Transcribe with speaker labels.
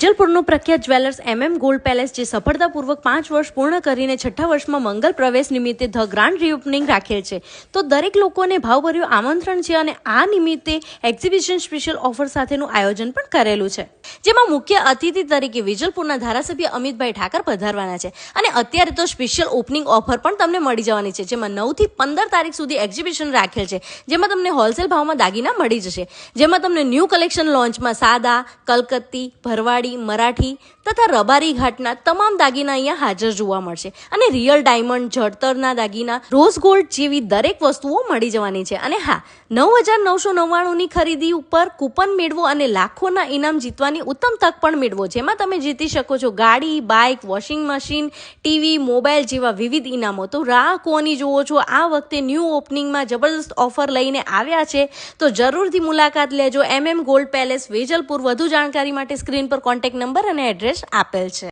Speaker 1: વેજલપુરનું પ્રખ્યાત jewellers gold palace જે સફળતાપૂર્વક 5 વર્ષ પૂર્ણ કરીને 6ઠા વર્ષમાં મંગલ પ્રવેશ નિમિત્તે ધ ગ્રાન્ડ રીઓપનિંગ રાખેલ છે. તો દરેક લોકોને ભાવભર્યું આમંત્રણ છે અને આ નિમિત્તે એક્ઝિબિશન સ્પેશિયલ ઓફર સાથેનું આયોજન પણ કરેલું છે, જેમાં મુખ્ય અતિથિ તરીકે વેજલપુરના ધારાસભ્ય અમિતભાઈ ઠાકર પધારવાના છે. અને અત્યારે તો સ્પેશિયલ ઓપનિંગ ઓફર પણ તમને મળી જવાની છે, જેમાં 9 થી 15 તારીખ સુધી એક્ઝિબિશન રાખેલ છે, જેમાં તમને હોલસેલ ભાવમાં દાગીના મળી જશે. જેમાં તમને ન્યૂ કલેક્શન લોન્ચમાં સાદા, કલકત્તી, ભરવાડી, મરાઠી તથા રબારી ઘાટના તમામ દાગીના અહીંયા હાજર જોવા મળશે. અને રિયલ ડાયમંડ, જળતરના દાગીના, રોઝ ગોલ્ડ જેવી દરેક વસ્તુઓ મળી જવાની છે. અને હા, 9,999ની ખરીદી ઉપર કૂપન મેળવો અને લાખોના ઇનામ જીતવાની ઉત્તમ તક પણ મેળવો, જેમાં તમે જીતી શકો છો ગાડી, bike, washing machine, TV, mobile જેવા વિવિધ ઇનામો. તો રાહ કોની જોવો છો? આ વખતે ન્યૂ ઓપનિંગમાં જબરદસ્ત ઓફર લઈને આવ્યા છે, તો જરૂરથી મુલાકાત લેજો. Gold palace, Vejalpur. વધુ જાણકારી માટે સ્ક્રીન પર કોન્ટેક્ટ નંબર અને એડ્રેસ આપેલ છે.